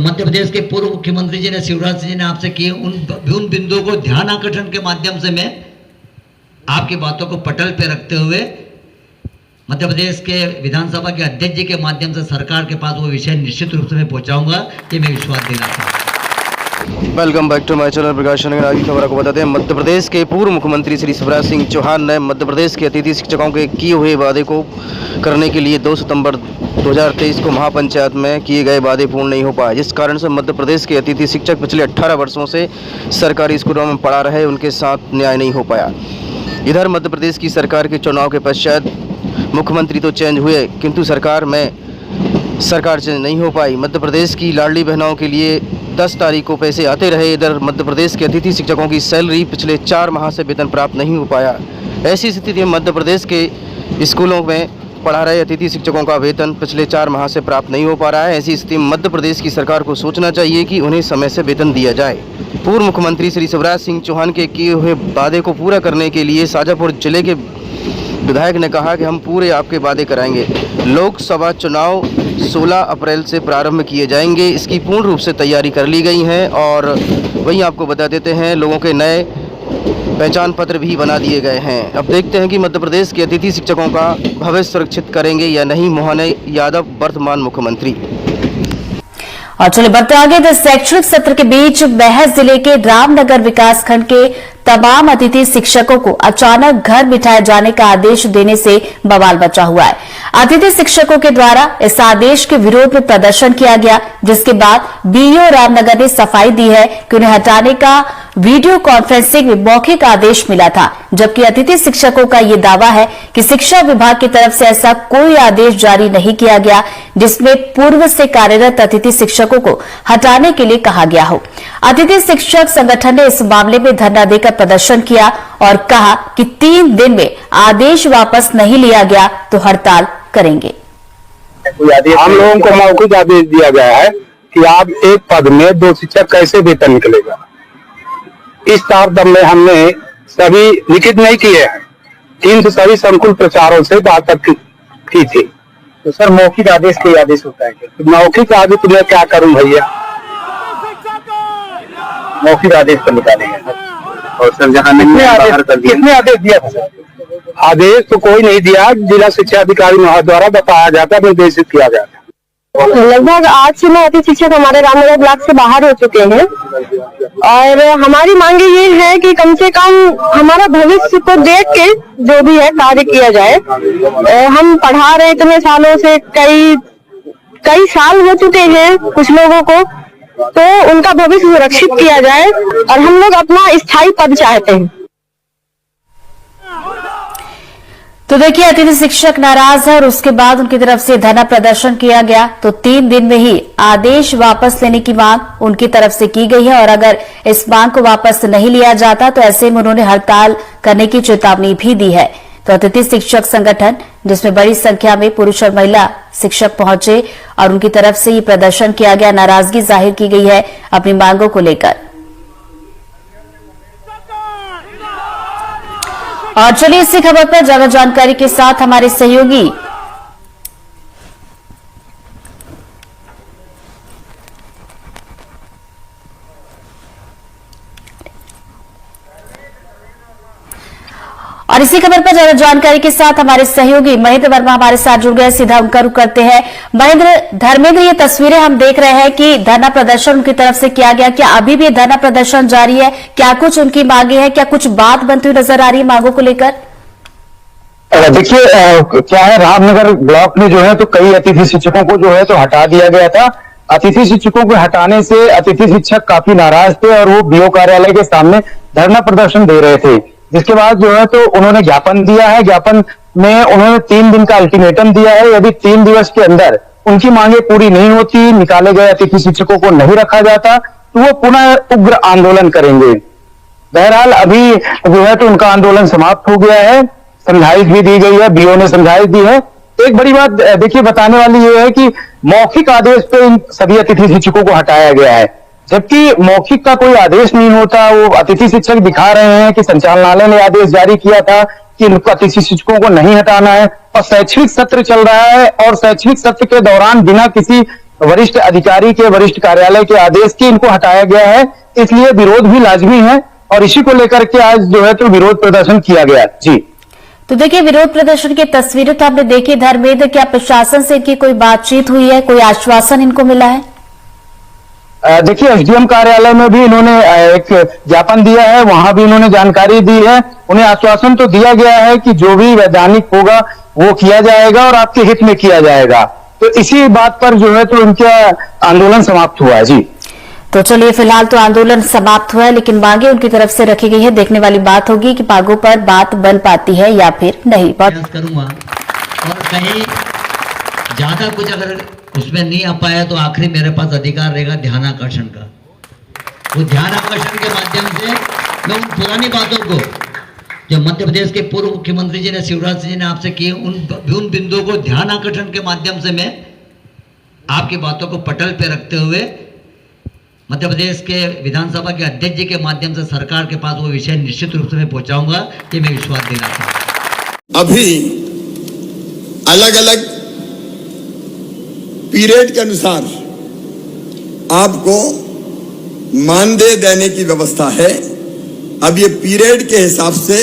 मध्य प्रदेश के पूर्व मुख्यमंत्री जी ने, शिवराज सिंह जी ने आपसे किए, उन बिंदुओं को ध्यान आकर्षण के माध्यम से मैं आपकी बातों को पटल पे रखते हुए मध्य प्रदेश के विधानसभा के अध्यक्ष जी के माध्यम से सरकार के पास वो विषय निश्चित रूप से मैं पहुंचाऊंगा, ये मैं विश्वास देना चाहता हूँ। Welcome back to my channel Prakash Nagar. आगे खबर को बताते हैं। मध्य प्रदेश के पूर्व मुख्यमंत्री श्री शिवराज सिंह चौहान ने मध्य प्रदेश के अतिथि शिक्षकों के किए हुए वादे को करने के लिए 2 सितंबर 2023 को महापंचायत में किए गए वादे पूर्ण नहीं हो पाए, जिस कारण से मध्य प्रदेश के अतिथि शिक्षक पिछले 18 वर्षों से सरकारी स्कूलों में पढ़ा रहे, उनके साथ न्याय नहीं हो पाया। इधर मध्य प्रदेश की सरकार के चुनाव के पश्चात मुख्यमंत्री तो चेंज हुए, किंतु सरकार चेंज नहीं हो पाई। मध्य प्रदेश की लाडली बहनों के लिए 10 तारीख को पैसे आते रहे। इधर मध्य प्रदेश के अतिथि शिक्षकों की सैलरी पिछले 4 माह से वेतन प्राप्त नहीं हो पाया। ऐसी स्थिति में मध्य प्रदेश के स्कूलों में पढ़ा रहे अतिथि शिक्षकों का वेतन पिछले 4 माह से प्राप्त नहीं हो पा रहा है। ऐसी स्थिति में मध्य प्रदेश की सरकार को सोचना चाहिए कि उन्हें समय से वेतन दिया जाए। पूर्व मुख्यमंत्री श्री शिवराज सिंह चौहान के किए हुए वादे को पूरा करने के लिए शाजापुर जिले के विधायक ने कहा कि हम पूरे आपके वादे कराएंगे। लोकसभा चुनाव 16 अप्रैल से प्रारंभ किए जाएंगे, इसकी पूर्ण रूप से तैयारी कर ली गई है। और वहीं आपको बता देते हैं, लोगों के नए पहचान पत्र भी बना दिए गए हैं। अब देखते हैं कि मध्य प्रदेश के अतिथि शिक्षकों का भविष्य सुरक्षित करेंगे या नहीं मोहन यादव, वर्तमान मुख्यमंत्री। और चलिए बढ़ते आगे। इस शैक्षणिक सत्र के बीच महस जिले के रामनगर विकासखंड के तमाम अतिथि शिक्षकों को अचानक घर बिठाए जाने का आदेश देने से बवाल मचा हुआ है। अतिथि शिक्षकों के द्वारा इस आदेश के विरोध में प्रदर्शन किया गया, जिसके बाद बीईओ रामनगर ने सफाई दी है कि उन्हें हटाने का वीडियो कॉन्फ्रेंसिंग में मौखिक आदेश मिला था, जबकि अतिथि शिक्षकों का ये दावा है कि शिक्षा विभाग की तरफ से ऐसा कोई आदेश जारी नहीं किया गया जिसमें पूर्व से कार्यरत अतिथि शिक्षकों को हटाने के लिए कहा गया हो। अतिथि शिक्षक संगठन ने इस मामले में धरना देकर प्रदर्शन किया और कहा कि 3 दिन में आदेश वापस नहीं लिया गया तो हड़ताल करेंगे। हम लोगों को मौखिक आदेश दिया गया है कि आप एक पद में 2 शिक्षक कैसे वेतन निकलेगा। इस तारतम्य में हमने सभी लिखित नहीं किए हैं, 3 से सभी संकुल प्रचारों से बात की थी। तो सर मौखिक आदेश कोई आदेश होता है क्या? तो मौखिक आदेश तो मैं क्या करूं भैया, मौखिक आदेश तो निकालेंगे। और सर जहाँ कितने आदेश दिया था सर? आदेश तो कोई नहीं दिया, जिला शिक्षा अधिकारी महोदय द्वारा बताया जाता, निर्देशित किया जाता। लगभग 8 से 9 अतिथि शिक्षक हमारे रामनगर ब्लॉक से बाहर हो चुके हैं और हमारी मांगे ये है कि कम से कम हमारा भविष्य को देख के जो भी है कार्य किया जाए। हम पढ़ा रहे इतने सालों से, कई साल हो चुके हैं कुछ लोगों को, तो उनका भविष्य सुरक्षित किया जाए और हम लोग अपना स्थायी पद चाहते हैं। तो देखिए, अतिथि शिक्षक नाराज है और उसके बाद उनकी तरफ से धरना प्रदर्शन किया गया। तो 3 दिन में ही आदेश वापस लेने की मांग उनकी तरफ से की गई है और अगर इस मांग को वापस नहीं लिया जाता तो ऐसे में उन्होंने हड़ताल करने की चेतावनी भी दी है। तो अतिथि शिक्षक संगठन, जिसमें बड़ी संख्या में पुरुष और महिला शिक्षक पहुंचे और उनकी तरफ से ये प्रदर्शन किया गया, नाराजगी जाहिर की गई है अपनी मांगों को लेकर। और चलिए इसी खबर पर ज्यादा जानकारी के साथ हमारे सहयोगी महेंद्र वर्मा हमारे साथ जुड़ गए। सीधा उनका रुख करते हैं। धर्मेंद्र, ये तस्वीरें हम देख रहे हैं कि धरना प्रदर्शन उनकी तरफ से किया गया, क्या अभी भी धरना प्रदर्शन जारी है? क्या कुछ उनकी मांगे हैं? क्या कुछ बात बनती हुई नजर आ रही है मांगों को लेकर? देखिए क्या है, रामनगर ब्लॉक में जो है तो कई अतिथि शिक्षकों को जो है तो हटा दिया गया था। अतिथि शिक्षकों को हटाने से अतिथि शिक्षक काफी नाराज थे और वो बीओ कार्यालय के सामने धरना प्रदर्शन दे रहे थे, जिसके बाद जो है तो उन्होंने ज्ञापन दिया है। ज्ञापन में उन्होंने 3 दिन का अल्टीमेटम दिया है। यदि 3 दिवस के अंदर उनकी मांगे पूरी नहीं होती, निकाले गए अतिथि शिक्षकों को नहीं रखा जाता, तो वो पुनः उग्र आंदोलन करेंगे। बहरहाल अभी जो है तो उनका आंदोलन समाप्त हो गया है, समझाइश भी दी गई है, बीओ ने समझाइश दी है। एक बड़ी बात देखिए बताने वाली ये है कि मौखिक आदेश पे इन सभी अतिथि शिक्षकों को हटाया गया है, जबकि मौखिक का कोई आदेश नहीं होता। वो अतिथि शिक्षक दिखा रहे हैं कि संचालनालय ने आदेश जारी किया था कि इनको अतिथि शिक्षकों को नहीं हटाना है और शैक्षणिक सत्र चल रहा है और शैक्षणिक सत्र के दौरान बिना किसी वरिष्ठ अधिकारी के, वरिष्ठ कार्यालय के आदेश की इनको हटाया गया है, इसलिए विरोध भी लाजमी है और इसी को लेकर के आज जो है तो विरोध प्रदर्शन किया गया। जी तो देखिए, विरोध प्रदर्शन की तस्वीरें तो आपने देखी। धर्मेंद्र, क्या प्रशासन से इनकी कोई बातचीत हुई है, कोई आश्वासन इनको मिला है? देखिए, एसडीएम कार्यालय में भी इन्होंने एक ज्ञापन दिया है, वहां भी इन्होंने जानकारी दी है। उन्हें आश्वासन तो दिया गया है कि जो भी वैधानिक होगा वो किया जाएगा और आपके हित में किया जाएगा। तो इसी बात पर जो है तो इनका आंदोलन समाप्त हुआ है। जी तो चलिए, फिलहाल तो आंदोलन समाप्त हुआ है, लेकिन मांगे उनकी तरफ से रखी गई है। देखने वाली बात होगी कि मांगों पर बात बन पाती है या फिर नहीं। प्रयास करूंगा और कहीं ज्यादा कुछ अगर उसमें नहीं आ पाया तो आखिरी मेरे पास अधिकार रहेगा ध्यान आकर्षण का। वो ध्यान आकर्षण के माध्यम से मैं उन पुरानी बातों को जो मध्य प्रदेश के पूर्व मुख्यमंत्री जी ने, शिवराज सिंह जी ने आपसे किए, उन बिंदुओं को ध्यान आकर्षण के माध्यम से मैं आपकी बातों को पटल पे रखते हुए मध्य प्रदेश के विधानसभा के अध्यक्ष जी के माध्यम से सरकार के पास वो विषय निश्चित रूप से मैं पहुंचाऊंगा, ये मैं विश्वास दिलाता हूं। अभी अलग अलग पीरियड के अनुसार आपको मानदेय देने की व्यवस्था है। अब ये पीरियड के हिसाब से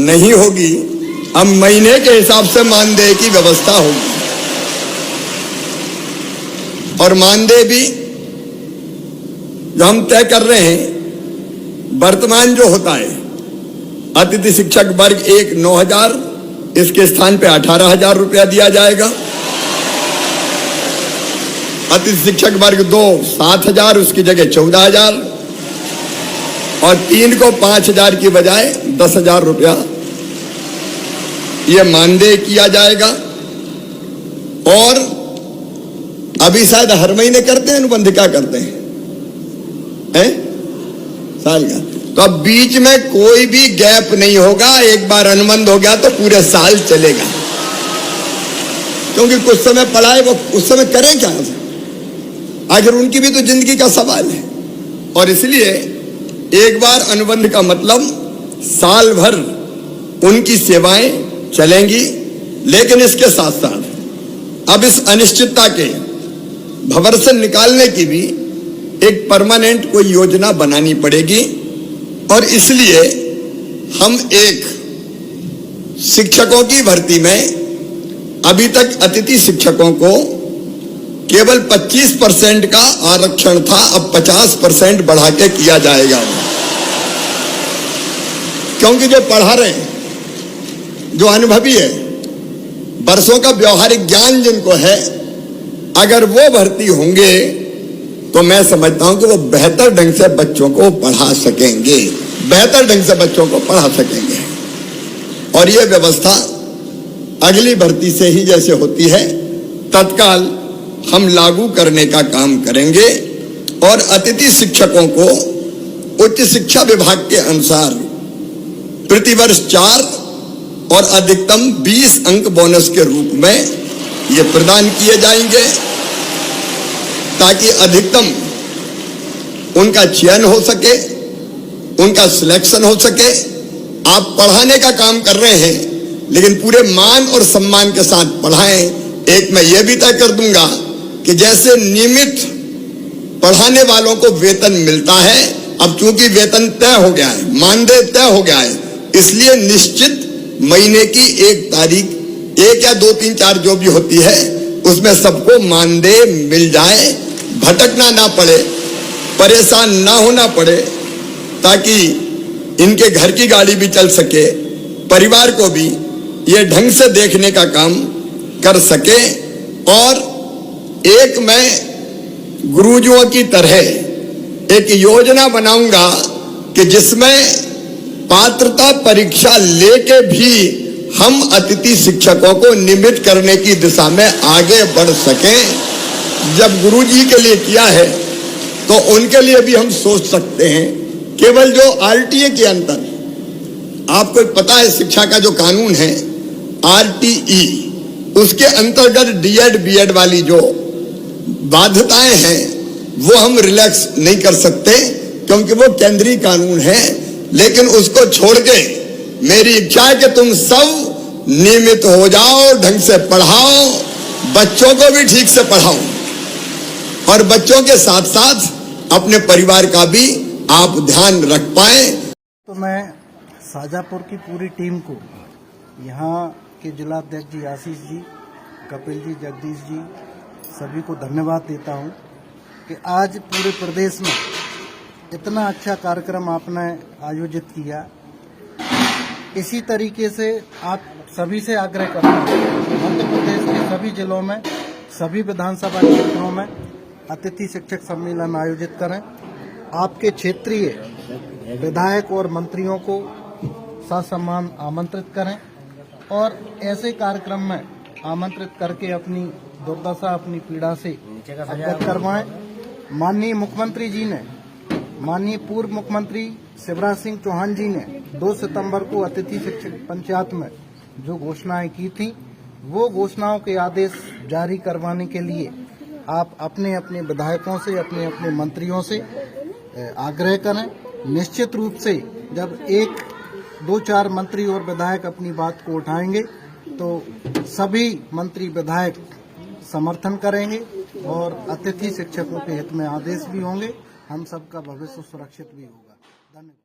नहीं होगी, अब महीने के हिसाब से मानदेय की व्यवस्था होगी और मानदेय भी जो हम तय कर रहे हैं, वर्तमान जो होता है अतिथि शिक्षक वर्ग 1 9,000, इसके स्थान पे 18,000 रुपया दिया जाएगा। अतिथि शिक्षक वर्ग 2 7,000, उसकी जगह 14,000 और 3 को 5,000 की बजाय 10,000 रुपया यह मानदेय किया जाएगा। और अभी शायद हर महीने करते हैं अनुबंध, क्या करते हैं साल का, तो अब बीच में कोई भी गैप नहीं होगा। एक बार अनुबंध हो गया तो पूरे साल चलेगा, क्योंकि कुछ समय पढ़ाए वो उस समय करें क्या, आखिर उनकी भी तो जिंदगी का सवाल है। और इसलिए एक बार अनुबंध का मतलब साल भर उनकी सेवाएं चलेंगी। लेकिन इसके साथ साथ अब इस अनिश्चितता के भंवर से निकालने की भी एक परमानेंट कोई योजना बनानी पड़ेगी। और इसलिए हम एक शिक्षकों की भर्ती में अभी तक अतिथि शिक्षकों को केवल 25% का आरक्षण था, अब 50% बढ़ा के किया जाएगा। क्योंकि जो पढ़ा रहे हैं, जो अनुभवी है, वर्षों का व्यवहारिक ज्ञान जिनको है, अगर वो भर्ती होंगे तो मैं समझता हूं कि वो बेहतर ढंग से बच्चों को पढ़ा सकेंगे, बेहतर ढंग से बच्चों को पढ़ा सकेंगे। और ये व्यवस्था अगली भर्ती से ही जैसे होती है तत्काल हम लागू करने का काम करेंगे। और अतिथि शिक्षकों को उच्च शिक्षा विभाग के अनुसार प्रतिवर्ष 4 और अधिकतम 20 अंक बोनस के रूप में ये प्रदान किए जाएंगे, ताकि अधिकतम उनका चयन हो सके, उनका सिलेक्शन हो सके। आप पढ़ाने का काम कर रहे हैं, लेकिन पूरे मान और सम्मान के साथ पढ़ाएं। एक मैं ये भी तय कर दूंगा कि जैसे नियमित पढ़ाने वालों को वेतन मिलता है, अब चूंकि वेतन तय हो गया है, मानदेय तय हो गया है, इसलिए निश्चित महीने की 1 तारीख, 1 या 2 3 4 जो भी होती है, उसमें सबको मानदेय मिल जाए, भटकना ना पड़े, परेशान ना होना पड़े, ताकि इनके घर की गाड़ी भी चल सके, परिवार को भी ये ढंग से देखने का काम कर सके। और एक मैं गुरुजियों की तरह एक योजना बनाऊंगा कि जिसमें पात्रता परीक्षा लेके भी हम अतिथि शिक्षकों को नियमित करने की दिशा में आगे बढ़ सकें। जब गुरुजी के लिए किया है तो उनके लिए भी हम सोच सकते हैं। केवल जो आरटीए के अंतर, आपको पता है शिक्षा का जो कानून है आरटीई, उसके अंतर्गत डीएड बीएड वाली जो बाध्यताएं हैं वो हम रिलैक्स नहीं कर सकते, क्योंकि वो केंद्रीय कानून है। लेकिन उसको छोड़ के मेरी इच्छा है कि तुम सब नियमित हो जाओ, ढंग से पढ़ाओ, बच्चों को भी ठीक से पढ़ाओ। और बच्चों के साथ साथ अपने परिवार का भी आप ध्यान रख पाए। तो मैं शाजापुर की पूरी टीम को, यहाँ के जिलाध्यक्ष जी आशीष जी, कपिल जी, जगदीश जी, सभी को धन्यवाद देता हूँ कि आज पूरे प्रदेश में इतना अच्छा कार्यक्रम आपने आयोजित किया। इसी तरीके से आप सभी से आग्रह करता हूँ, मध्य प्रदेश के सभी जिलों में, सभी विधानसभा क्षेत्रों में अतिथि शिक्षक सम्मेलन आयोजित करें। आपके क्षेत्रीय विधायक और मंत्रियों को ससम्मान आमंत्रित करें और ऐसे कार्यक्रम में आमंत्रित करके अपनी दुर्दशा, अपनी पीड़ा से अवगत करवाएं। माननीय मुख्यमंत्री जी ने, माननीय पूर्व मुख्यमंत्री शिवराज सिंह चौहान जी ने 2 सितंबर को अतिथि शिक्षक पंचायत में जो घोषणाएं की थी, वो घोषणाओं के आदेश जारी करवाने के लिए आप अपने अपने विधायकों से, अपने अपने मंत्रियों से आग्रह करें। निश्चित रूप से जब 1-2-4 मंत्री और विधायक अपनी बात को उठाएंगे तो सभी मंत्री विधायक समर्थन करेंगे और अतिथि शिक्षकों के हित में आदेश भी होंगे। हम सबका भविष्य सुरक्षित भी होगा। धन्यवाद।